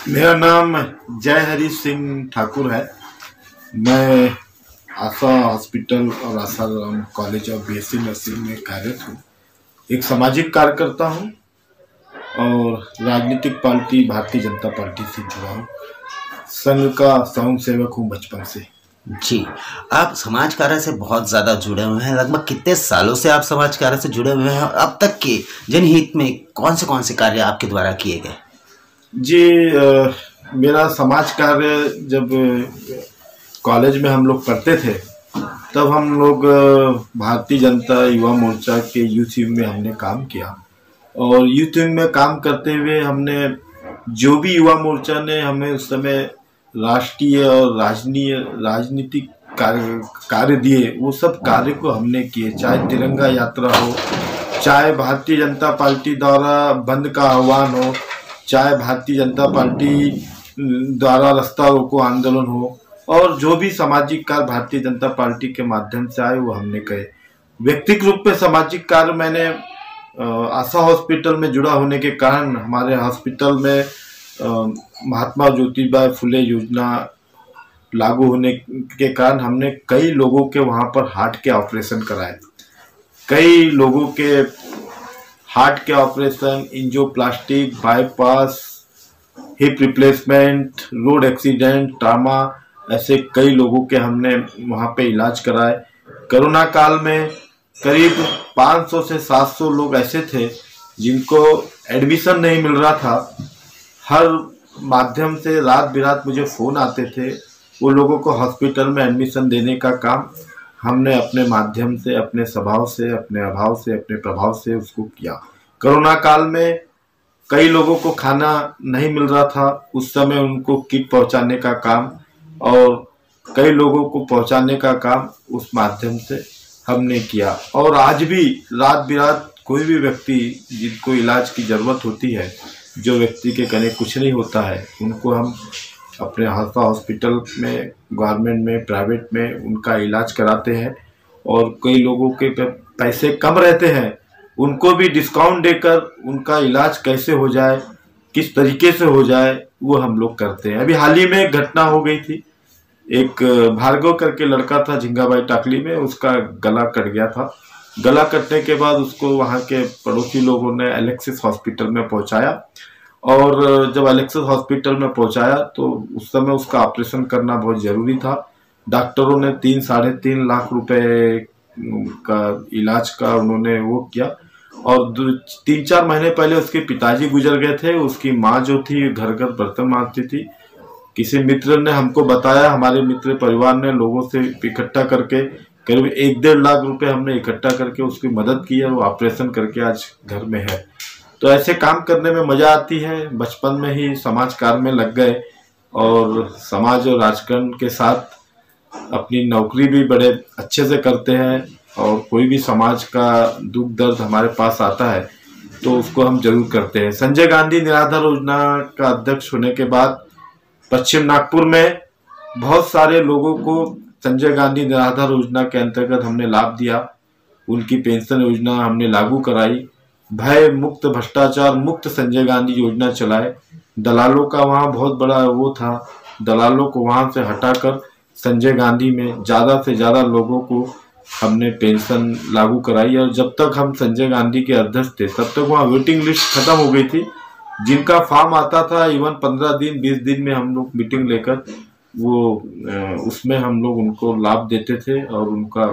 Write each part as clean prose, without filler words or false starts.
मेरा नाम जय हरी सिंह ठाकुर है। मैं आशा हॉस्पिटल और Asaram college of BSc nursing में कार्यरत हूँ। एक सामाजिक कार्यकर्ता हूँ और राजनीतिक पार्टी भारतीय जनता पार्टी से जुड़ा हूँ। संघ का स्वयं सेवक हूँ बचपन से। जी, आप समाज कार्य से बहुत ज़्यादा जुड़े हुए हैं। लगभग कितने सालों से आप समाज कार्य से जुड़े हुए हैं और अब तक के जनहित में कौन से कार्य आपके द्वारा किए गए? जी, मेरा समाज कार्य जब कॉलेज में हम लोग पढ़ते थे तब हम लोग भारतीय जनता युवा मोर्चा के यूथ विंग में हमने काम किया और यूथ विंग में काम करते हुए हमने जो भी युवा मोर्चा ने हमें उस समय राष्ट्रीय और राजनीतिक कार्य दिए, वो सब कार्य को हमने किए। चाहे तिरंगा यात्रा हो, चाहे भारतीय जनता पार्टी द्वारा बंद का आह्वान हो, चाहे भारतीय जनता पार्टी द्वारा रास्ता रोको आंदोलन हो, और जो भी सामाजिक कार्य भारतीय जनता पार्टी के माध्यम से आए वो हमने कहे। व्यक्तिगत रूप में सामाजिक कार्य मैंने आशा हॉस्पिटल में जुड़ा होने के कारण हमारे हॉस्पिटल में महात्मा ज्योतिबा फुले योजना लागू होने के कारण हमने कई लोगों के वहाँ पर हार्ट के ऑपरेशन कराए। कई लोगों के हार्ट के operation, angioplastic, bypass, hip replacement, road accident, trauma, ऐसे कई लोगों के हमने वहाँ पे इलाज कराए। कोरोना काल में करीब 500 से 700 लोग ऐसे थे जिनको एडमिशन नहीं मिल रहा था। हर माध्यम से रात बिरात मुझे फ़ोन आते थे। वो लोगों को हॉस्पिटल में एडमिशन देने का काम हमने अपने माध्यम से, अपने स्वभाव से, अपने अभाव से, अपने प्रभाव से उसको किया। कोरोना काल में कई लोगों को खाना नहीं मिल रहा था, उस समय उनको किट पहुंचाने का काम और कई लोगों को पहुंचाने का काम उस माध्यम से हमने किया। और आज भी रात बिरात कोई भी व्यक्ति जिनको इलाज की ज़रूरत होती है, जो व्यक्ति के कने कुछ नहीं होता है, उनको हम अपने आशा हॉस्पिटल में, गवर्नमेंट में, प्राइवेट में उनका इलाज कराते हैं। और कई लोगों के पैसे कम रहते हैं, उनको भी डिस्काउंट देकर उनका इलाज कैसे हो जाए, किस तरीके से हो जाए, वो हम लोग करते हैं। अभी हाल ही में एक घटना हो गई थी। एक भार्गव करके लड़का था झिंगाबाई टाकली में, उसका गला कट गया था। गला कटने के बाद उसको वहाँ के पड़ोसी लोगों ने एलेक्सिस हॉस्पिटल में पहुँचाया और जब एलेक्सिस हॉस्पिटल में पहुँचाया तो उस समय उसका ऑपरेशन करना बहुत ज़रूरी था। डॉक्टरों ने 3-3.5 लाख रुपए का इलाज का उन्होंने वो किया। और 3-4 महीने पहले उसके पिताजी गुजर गए थे। उसकी माँ जो थी घर घर बर्तन मांजती थी। किसी मित्र ने हमको बताया, हमारे मित्र परिवार ने लोगों से इकट्ठा करके करीब 1-1.5 लाख रुपए हमने इकट्ठा करके उसकी मदद की है। वो ऑपरेशन करके आज घर में है। तो ऐसे काम करने में मज़ा आती है। बचपन में ही समाज कार्य में लग गए और समाज और राजकारण के साथ अपनी नौकरी भी बड़े अच्छे से करते हैं। और कोई भी समाज का दुख दर्द हमारे पास आता है तो उसको हम जरूर करते हैं। संजय गांधी निराधार योजना का अध्यक्ष होने के बाद पश्चिम नागपुर में बहुत सारे लोगों को संजय गांधी निराधार योजना के अंतर्गत हमने लाभ दिया। उनकी पेंशन योजना हमने लागू कराई। भय मुक्त, भ्रष्टाचार मुक्त संजय गांधी योजना चलाए। दलालों का वहाँ बहुत बड़ा वो था, दलालों को वहाँ से हटाकर संजय गांधी में ज़्यादा से ज़्यादा लोगों को हमने पेंशन लागू कराई। और जब तक हम संजय गांधी के अध्यक्ष थे तब तक वहाँ वेटिंग लिस्ट खत्म हो गई थी। जिनका फॉर्म आता था इवन 15 दिन 20 दिन में हम लोग मीटिंग लेकर वो उसमें हम लोग उनको लाभ देते थे और उनका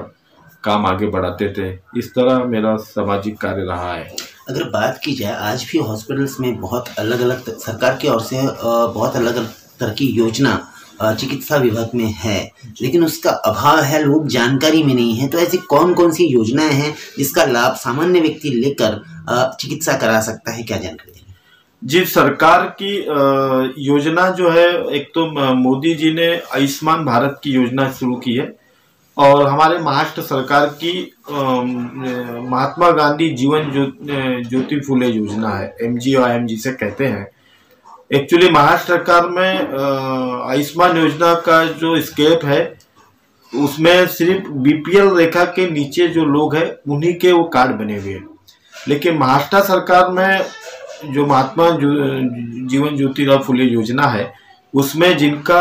काम आगे बढ़ाते थे। इस तरह मेरा सामाजिक कार्य रहा है। अगर बात की जाए, आज भी हॉस्पिटल्स में बहुत अलग अलग सरकार की ओर से बहुत अलग अलग तरह की योजना चिकित्सा विभाग में है, लेकिन उसका अभाव है, लोग जानकारी में नहीं है। तो ऐसी कौन कौन सी योजनाएं हैं जिसका लाभ सामान्य व्यक्ति लेकर चिकित्सा करा सकता है? क्या जानकारी देंगे? जी, सरकार की योजना जो है, एक तो मोदी जी ने आयुष्मान भारत की योजना शुरू की है और हमारे महाराष्ट्र सरकार की महात्मा गांधी जीवन ज्योति फुले योजना है, MGIM जिसे कहते हैं। एक्चुअली महाराष्ट्र सरकार में आयुष्मान योजना का जो स्केप है उसमें सिर्फ BPL रेखा के नीचे जो लोग हैं उन्हीं के वो कार्ड बने हुए हैं। लेकिन महाराष्ट्र सरकार में जो महात्मा जीवन ज्योतिराव फुले योजना है, उसमें जिनका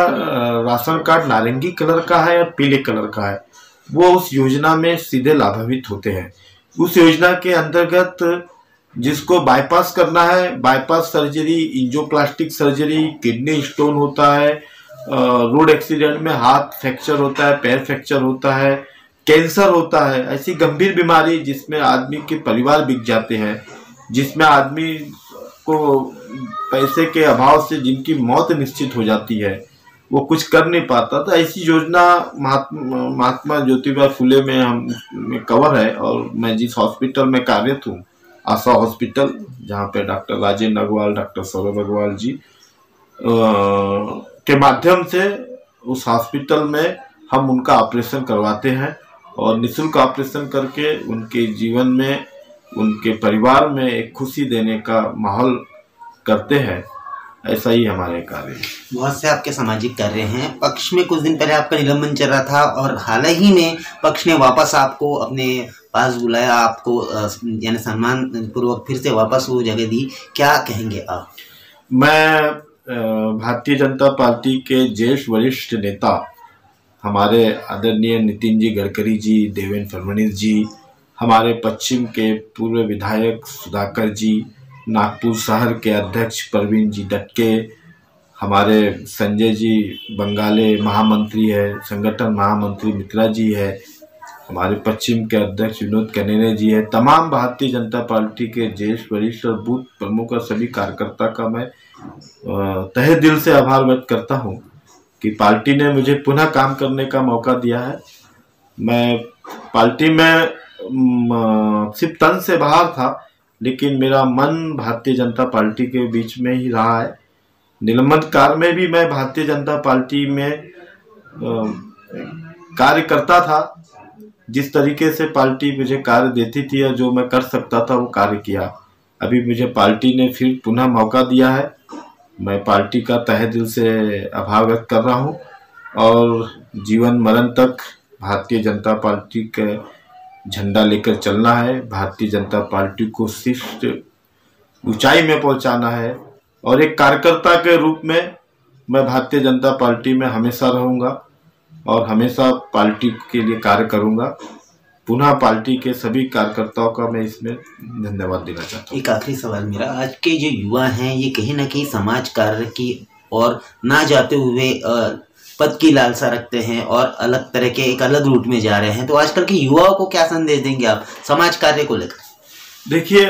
राशन कार्ड नारंगी कलर का है या पीले कलर का है, वो उस योजना में सीधे लाभान्वित होते हैं। उस योजना के अंतर्गत जिसको बाईपास करना है, bypass surgery, angioplastic surgery, kidney stone होता है, रोड एक्सीडेंट में हाथ फ्रैक्चर होता है, पैर फ्रैक्चर होता है, कैंसर होता है, ऐसी गंभीर बीमारी जिसमें आदमी के परिवार बिक जाते हैं, जिसमें आदमी को पैसे के अभाव से जिनकी मौत निश्चित हो जाती है, वो कुछ कर नहीं पाता। तो ऐसी योजना महात्मा ज्योतिबा फुले में हम कवर है। और मैं जिस हॉस्पिटल में कार्यरत हूँ, आशा हॉस्पिटल, जहाँ पे डॉक्टर राजेंद्र अग्रवाल, डॉक्टर सौरभ अग्रवाल जी के माध्यम से उस हॉस्पिटल में हम उनका ऑपरेशन करवाते हैं और निःशुल्क ऑपरेशन करके उनके जीवन में, उनके परिवार में एक खुशी देने का माहौल करते हैं। ऐसा ही हमारे कार्य है। बहुत से आपके सामाजिक कार्य हैं। पक्ष में कुछ दिन पहले आपका निलंबन चल रहा था और हाल ही में पक्ष ने वापस आपको अपने पास बुलाया, आपको यानी सम्मान पूर्वक फिर से वापस वो जगह दी। क्या कहेंगे आप? मैं भारतीय जनता पार्टी के ज्येष्ठ वरिष्ठ नेता हमारे आदरणीय नितिन जी गडकरी जी, देवेंद्र फडणवीस जी, हमारे पश्चिम के पूर्व विधायक सुधाकर जी, नागपुर शहर के अध्यक्ष प्रवीण जी डटके, हमारे संजय जी बंगाले महामंत्री है, संगठन महामंत्री मित्रा जी है, हमारे पश्चिम के अध्यक्ष विनोद कनेरे जी है, तमाम भारतीय जनता पार्टी के ज्येष्ठ वरिष्ठ और बूथ प्रमुख और सभी कार्यकर्ता का मैं तहे दिल से आभार व्यक्त करता हूं कि पार्टी ने मुझे पुनः काम करने का मौका दिया है। मैं पार्टी में सिर्फ तन से बाहर था, लेकिन मेरा मन भारतीय जनता पार्टी के बीच में ही रहा है। निलंबन काल में भी मैं भारतीय जनता पार्टी में कार्य करता था। जिस तरीके से पार्टी मुझे कार्य देती थी और जो मैं कर सकता था वो कार्य किया। अभी मुझे पार्टी ने फिर पुनः मौका दिया है। मैं पार्टी का तहे दिल से आभार व्यक्त कर रहा हूँ और जीवन मरण तक भारतीय जनता पार्टी का झंडा लेकर चलना है। भारतीय जनता पार्टी को शिष्ट ऊंचाई में पहुंचाना है और एक कार्यकर्ता के रूप में मैं भारतीय जनता पार्टी में हमेशा रहूंगा और हमेशा पार्टी के लिए कार्य करूंगा। पुनः पार्टी के सभी कार्यकर्ताओं का मैं इसमें धन्यवाद देना चाहता हूँ। एक आखिरी सवाल मेरा, आज के जो युवा हैं ये कहीं ना कहीं समाज कार्य की और ना जाते हुए पद की लालसा रखते हैं और अलग तरह के एक अलग रूट में जा रहे हैं, तो आजकल के युवाओं को क्या संदेश देंगे आप समाज कार्य को लेकर? देखिए,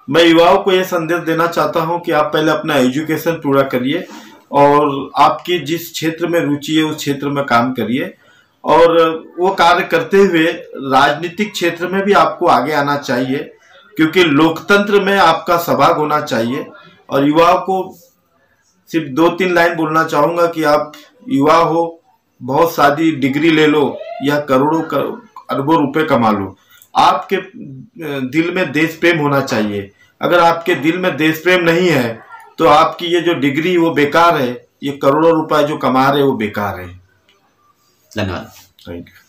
मैं युवाओं को ये संदेश देना चाहता हूँ कि आप पहले अपना एजुकेशन पूरा करिए और आपकी जिस क्षेत्र में रुचि है उस क्षेत्र में काम करिए और वो कार्य करते हुए राजनीतिक क्षेत्र में भी आपको आगे आना चाहिए, क्योंकि लोकतंत्र में आपका सहभाग होना चाहिए। और युवाओं को सिर्फ 2-3 लाइन बोलना चाहूँगा कि आप युवा हो, बहुत सारी डिग्री ले लो या करोड़ों अरबों रुपए कमा लो, आपके दिल में देश प्रेम होना चाहिए। अगर आपके दिल में देश प्रेम नहीं है तो आपकी ये जो डिग्री वो बेकार है, ये करोड़ों रुपए जो कमा रहे वो बेकार है। धन्यवाद। Thank you.